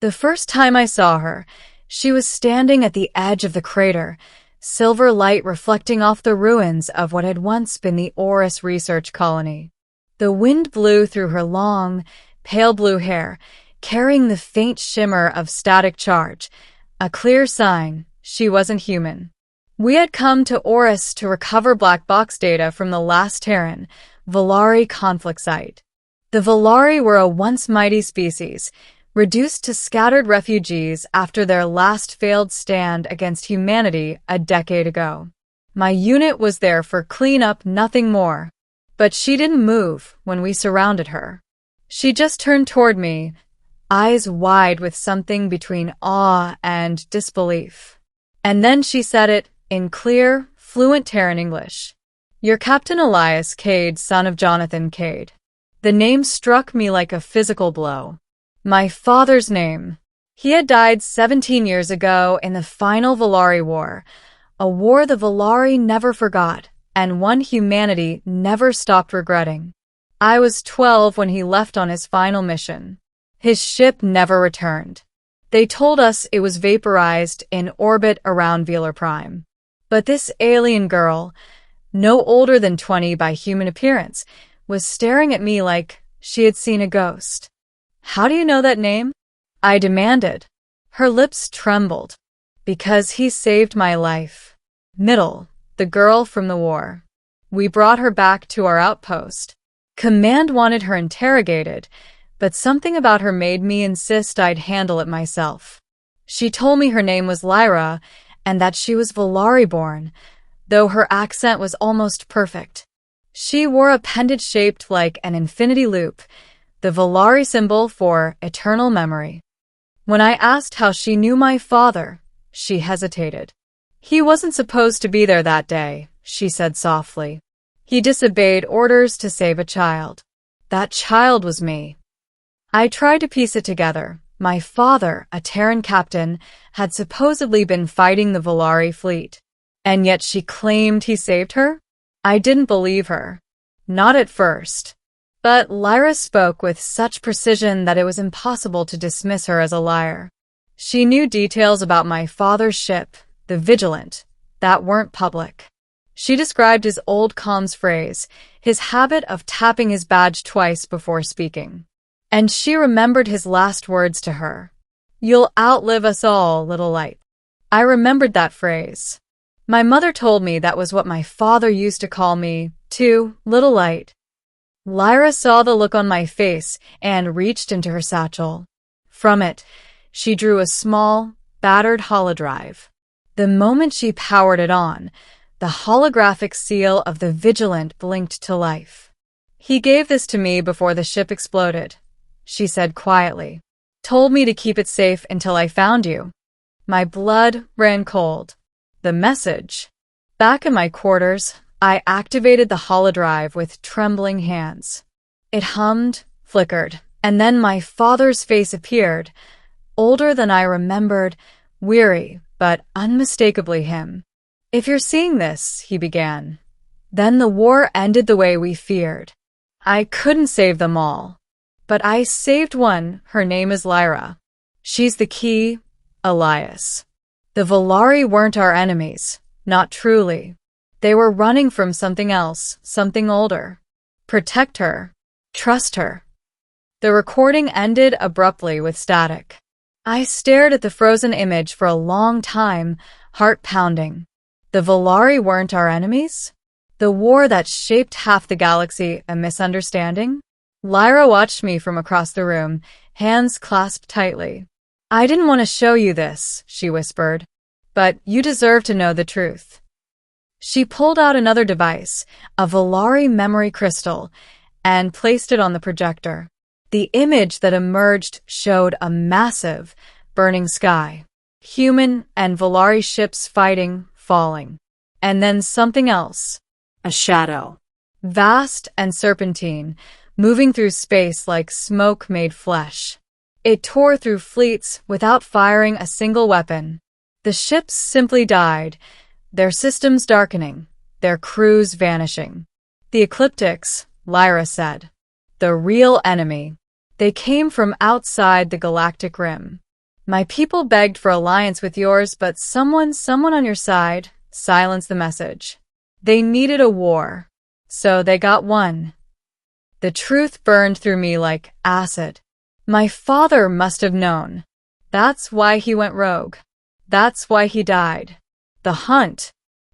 The first time I saw her, she was standing at the edge of the crater, silver light reflecting off the ruins of what had once been the Oris research colony. The wind blew through her long, pale blue hair, carrying the faint shimmer of static charge, a clear sign she wasn't human. We had come to Oris to recover black box data from the last Terran, Velari conflict site. The Velari were a once mighty species, reduced to scattered refugees after their last failed stand against humanity a decade ago. My unit was there for cleanup, nothing more. But she didn't move when we surrounded her. She just turned toward me, eyes wide with something between awe and disbelief. And then she said it in clear, fluent Terran English. "You're Captain Elias Kade, son of Jonathan Kade." The name struck me like a physical blow. My father's name. He had died 17 years ago in the final Velari War, a war the Velari never forgot, and one humanity never stopped regretting. I was 12 when he left on his final mission. His ship never returned. They told us it was vaporized in orbit around Velari Prime. But this alien girl, no older than 20 by human appearance, was staring at me like she had seen a ghost. "How do you know that name?" I demanded. Her lips trembled. "Because he saved my life." Middle, the girl from the war. We brought her back to our outpost. Command wanted her interrogated, but something about her made me insist I'd handle it myself. She told me her name was Lyra and that she was Velari-born, though her accent was almost perfect. She wore a pendant shaped like an infinity loop, the Velari symbol for eternal memory. When I asked how she knew my father, she hesitated. "He wasn't supposed to be there that day," she said softly. "He disobeyed orders to save a child. That child was me." I tried to piece it together. My father, a Terran captain, had supposedly been fighting the Velari fleet. And yet she claimed he saved her? I didn't believe her. Not at first. But Lyra spoke with such precision that it was impossible to dismiss her as a liar. She knew details about my father's ship, the Vigilant, that weren't public. She described his old comms phrase, his habit of tapping his badge twice before speaking. And she remembered his last words to her. "You'll outlive us all, little light." I remembered that phrase. My mother told me that was what my father used to call me, too, little light. Lyra saw the look on my face and reached into her satchel. From it, she drew a small, battered holodrive. The moment she powered it on, the holographic seal of the Vigilant blinked to life. "He gave this to me before the ship exploded," she said quietly. "Told me to keep it safe until I found you." My blood ran cold. The message. Back in my quarters, I activated the holodrive with trembling hands. It hummed, flickered, and then my father's face appeared, older than I remembered, weary, but unmistakably him. "If you're seeing this," he began, "then the war ended the way we feared. I couldn't save them all. But I saved one. Her name is Lyra. She's the key, Elias. The Velari weren't our enemies, not truly. They were running from something else, something older. Protect her. Trust her." The recording ended abruptly with static. I stared at the frozen image for a long time, heart pounding. The Velari weren't our enemies? The war that shaped half the galaxy, a misunderstanding? Lyra watched me from across the room, hands clasped tightly. "I didn't want to show you this," she whispered, "but you deserve to know the truth." She pulled out another device, a Velari memory crystal, and placed it on the projector. The image that emerged showed a massive, burning sky. Human and Velari ships fighting, falling. And then something else. A shadow. Vast and serpentine, moving through space like smoke made flesh. It tore through fleets without firing a single weapon. The ships simply died, their systems darkening, their crews vanishing. "The ecliptics," Lyra said. "The real enemy. They came from outside the galactic rim. My people begged for alliance with yours, but someone on your side silenced the message. They needed a war, so they got one. The truth burned through me like acid. My father must have known. That's why he went rogue. That's why he died. The hunt.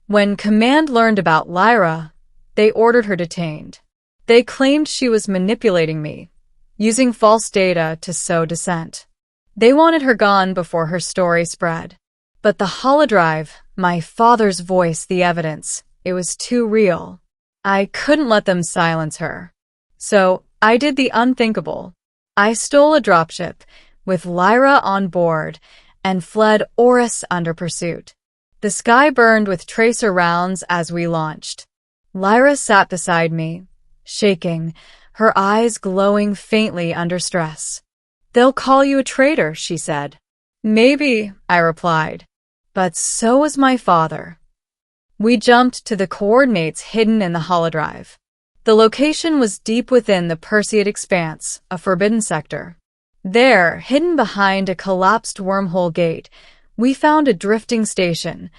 When Command learned about Lyra, they ordered her detained. They claimed she was manipulating me, using false data to sow dissent. They wanted her gone before her story spread. But the holodrive, my father's voice, the evidence, it was too real. I couldn't let them silence her. So I did the unthinkable. I stole a dropship with Lyra on board and fled Oris under pursuit. The sky burned with tracer rounds as we launched. Lyra sat beside me, shaking, her eyes glowing faintly under stress. They'll call you a traitor, she said. Maybe, I replied. But so was my father. We jumped to the coordinates hidden in the holodrive. The location was deep within the Perseid expanse, a forbidden sector. There, hidden behind a collapsed wormhole gate, we found a drifting station,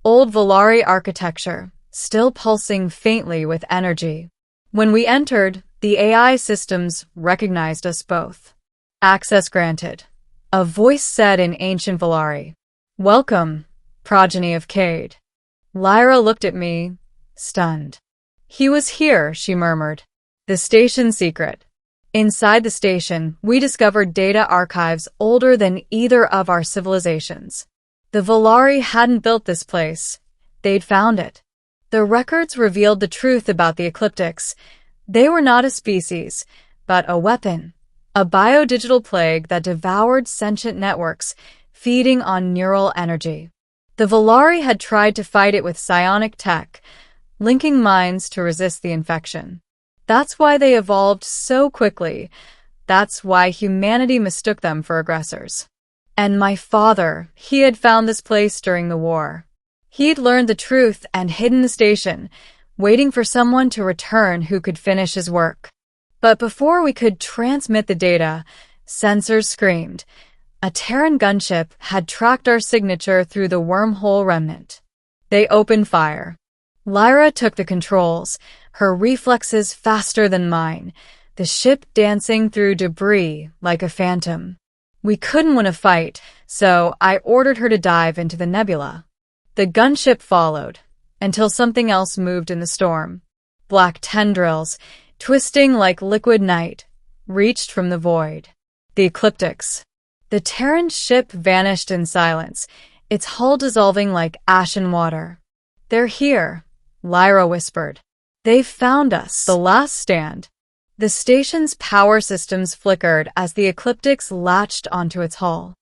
old Velari architecture, still pulsing faintly with energy. When we entered, the AI systems recognized us both. Access granted. A voice said in ancient Velari. Welcome, progeny of Kade. Lyra looked at me, stunned. He was here, she murmured. The station secret. Inside the station, we discovered data archives older than either of our civilizations. The Velari hadn't built this place. They'd found it. The records revealed the truth about the ecliptics. They were not a species, but a weapon. A biodigital plague that devoured sentient networks, feeding on neural energy. The Velari had tried to fight it with psionic tech, linking minds to resist the infection. That's why they evolved so quickly. That's why humanity mistook them for aggressors. And my father, he had found this place during the war. He'd learned the truth and hidden the station, waiting for someone to return who could finish his work. But before we could transmit the data, sensors screamed. A Terran gunship had tracked our signature through the wormhole remnant. They opened fire. Lyra took the controls, her reflexes faster than mine, the ship dancing through debris like a phantom. We couldn't win a fight, so I ordered her to dive into the nebula. The gunship followed, until something else moved in the storm. Black tendrils, twisting like liquid night, reached from the void. The ecliptics. The Terran ship vanished in silence, its hull dissolving like ashen water. They're here, Lyra whispered. They've found us. The last stand. The station's power systems flickered as the ecliptics latched onto its hull.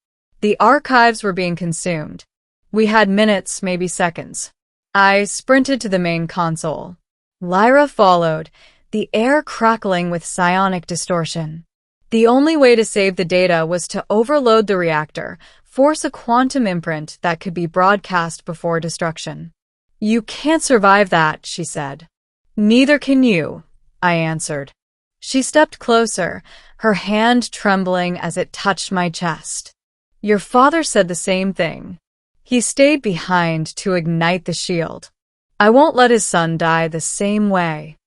The archives were being consumed. We had minutes, maybe seconds. I sprinted to the main console. Lyra followed, the air crackling with psionic distortion. The only way to save the data was to overload the reactor, force a quantum imprint that could be broadcast before destruction. You can't survive that, she said. Neither can you, I answered. She stepped closer, her hand trembling as it touched my chest. Your father said the same thing. He stayed behind to ignite the shield. I won't let his son die the same way.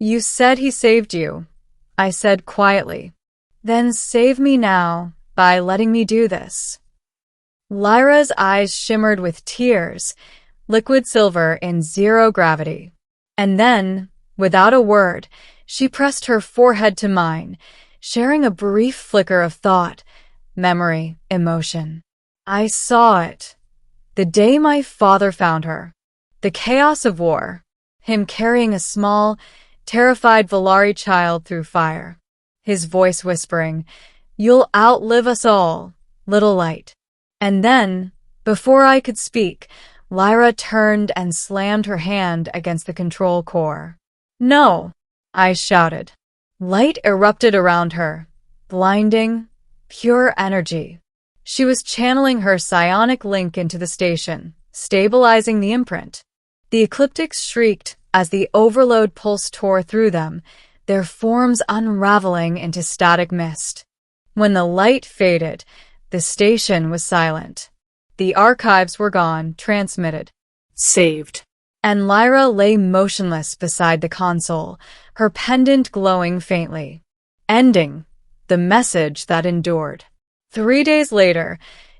You said he saved you, I said quietly. Then save me now by letting me do this. Lyra's eyes shimmered with tears, liquid silver in zero gravity. And then, without a word, she pressed her forehead to mine, sharing a brief flicker of thought, memory, emotion. I saw it. The day my father found her. The chaos of war. Him carrying a small, terrified Velari child through fire. His voice whispering, "You'll outlive us all, little light." And then, before I could speak, Lyra turned and slammed her hand against the control core. "No!" I shouted. Light erupted around her, blinding, pure energy. She was channeling her psionic link into the station, stabilizing the imprint. The ecliptics shrieked as the overload pulse tore through them, their forms unraveling into static mist. When the light faded, The station was silent. The archives were gone, transmitted, saved. And Lyra lay motionless beside the console, her pendant glowing faintly. Ending. The message that endured. 3 days later,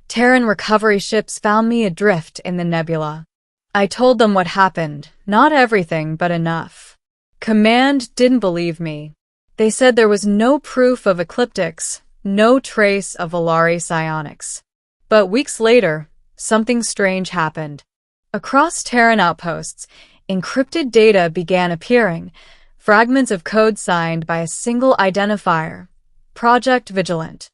Terran recovery ships found me adrift in the nebula. I told them what happened, not everything, but enough. Command didn't believe me. They said there was no proof of ecliptics, no trace of Velari psionics. But weeks later, something strange happened. Across Terran outposts, encrypted data began appearing, fragments of code signed by a single identifier, Project Vigilant.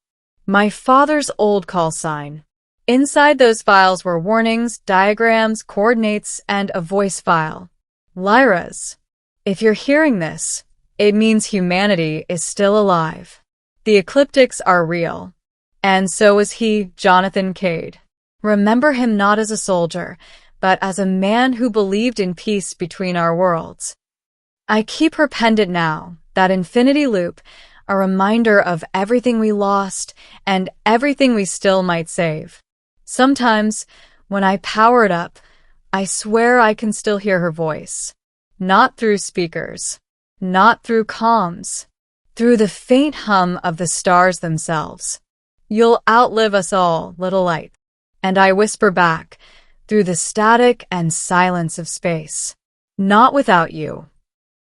My father's old call sign. Inside those files were warnings, diagrams, coordinates, and a voice file. Lyra's. If you're hearing this, it means humanity is still alive. The ecliptics are real. And so is he, Jonathan Kade. Remember him not as a soldier, but as a man who believed in peace between our worlds. I keep her pendant now, that infinity loop, a reminder of everything we lost and everything we still might save. Sometimes, when I power it up, I swear I can still hear her voice. Not through speakers, not through comms, through the faint hum of the stars themselves. You'll outlive us all, little light. And I whisper back, through the static and silence of space. Not without you.